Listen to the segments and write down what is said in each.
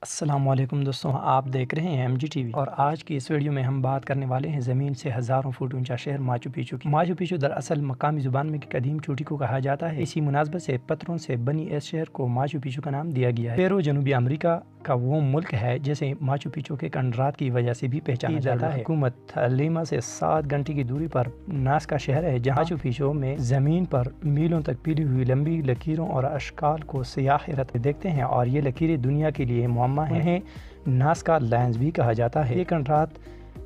السلام علیکم دوستوں، آپ دیکھ رہے ہیں MG TV اور آج کی اس ویڈیو میں ہم بات کرنے والے ہیں زمین سے ہزاروں فٹ اونچا شہر ماچو پیچو کی۔ ماچو پیچو دراصل مقامی زبان میں قدیم چوٹی کو کہا جاتا ہے۔ اسی مناسبت سے پتھروں سے بنی اس شہر کو ماچو پیچو کا نام دیا گیا ہے۔ پیرو جنوبی امریکا کا وہ ملک ہے جسے ماچو پیچو کے کنڈرات کی وجہ سے بھی پہچانا جاتا ہے۔ حکومت لیما سے 7 گھنٹے کی دوری پر ناسکا شہر ہے، جہاں ماچو پیچو میں زمین پر میلوں تک پھیلی ہوئی لمبی لکیروں اور اشکال کو سیاح حیرت دیکھتے ہیں، اور یہ لکیریں دنیا کے لیے معمہ ہیں۔ ناسکا لینز بھی کہا جاتا ہے۔ یہ کنڈرات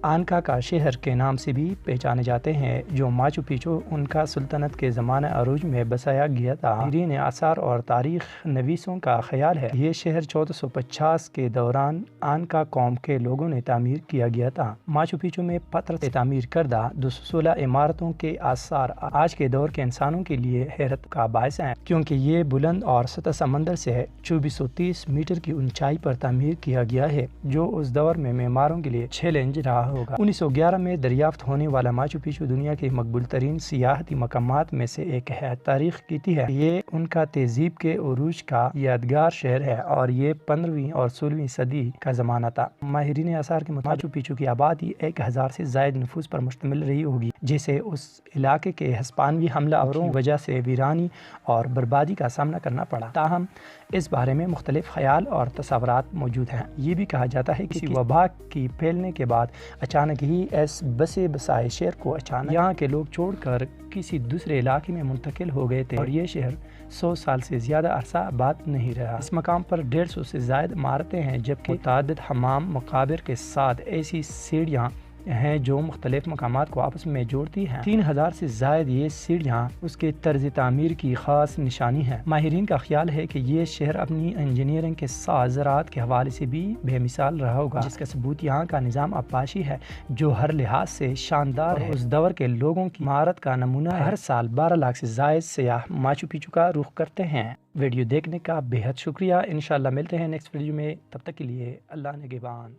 آنکا کا شہر کے نام سے بھی پہچانے جاتے ہیں، جو ماچو پیچو ان کا سلطنت کے زمانہ عروج میں بسایا گیا تھا۔ ماہرین آثار اور تاریخ نویسوں کا خیال ہے یہ شہر 1450 کے دوران آنکا قوم کے لوگوں نے تعمیر کیا گیا تھا۔ ماچو پیچو میں پتھر سے تعمیر کردہ 216 عمارتوں کے آثار آج کے دور کے انسانوں کے لیے حیرت کا باعث ہیں، کیونکہ یہ بلند اور سطح سمندر سے 2430 میٹر کی اونچائی پر تعمیر کیا گیا ہے، جو اس دور میں معماروں کے لیے چیلنج رہا ہوگا۔ 1911 میں دریافت ہونے والا ماچو پیچو دنیا کے مقبول ترین سیاحتی مقامات میں سے ایک ہے۔ تاریخ کہتی ہے یہ ان کا تہذیب کے عروج کا یادگار شہر ہے، اور یہ 15ویں اور 16ویں صدی کا زمانہ تھا۔ ماہرین آثار کے مطابق ماچو پیچو کی آبادی 1000 سے زائد نفوس پر مشتمل رہی ہوگی، جسے اس علاقے کے ہسپانوی حملہ آوروں کی وجہ سے ویرانی اور بربادی کا سامنا کرنا پڑا۔ تاہم اس بارے میں مختلف خیال اور تصورات موجود ہیں۔ یہ بھی کہا جاتا ہے کہ کسی وبا کی پھیلنے کے بعد اچانک ہی اس بسے بسائے شہر کو اچانک یہاں کے لوگ چھوڑ کر کسی دوسرے علاقے میں منتقل ہو گئے تھے، اور یہ شہر 100 سال سے زیادہ عرصہ آباد نہیں رہا۔ اس مقام پر 150 سے زائد عمارتیں ہیں، جبکہ متعدد حمام مقابر کے ساتھ ایسی سیڑھیاں ہیں جو مختلف مقامات کو آپس میں جوڑتی ہیں۔ 3000 سے زائد یہ سیڑھیاں اس کے طرز تعمیر کی خاص نشانی ہے۔ ماہرین کا خیال ہے کہ یہ شہر اپنی انجینئرنگ کے ساتھ زراعت کے حوالے سے بھی بے مثال رہا ہوگا، جس کا ثبوت یہاں کا نظام آبپاشی ہے، جو ہر لحاظ سے شاندار ہے۔ اس دور کے لوگوں کی مہارت کا نمونہ ہے۔ ہر سال 12 لاکھ سے زائد سیاح ماچو پیچو کا رخ کرتے ہیں۔ ویڈیو دیکھنے کا بے حد شکریہ۔ انشاءاللہ ملتے ہیں نیکسٹ ویڈیو میں، تب تک کے لیے اللہ نگہبان۔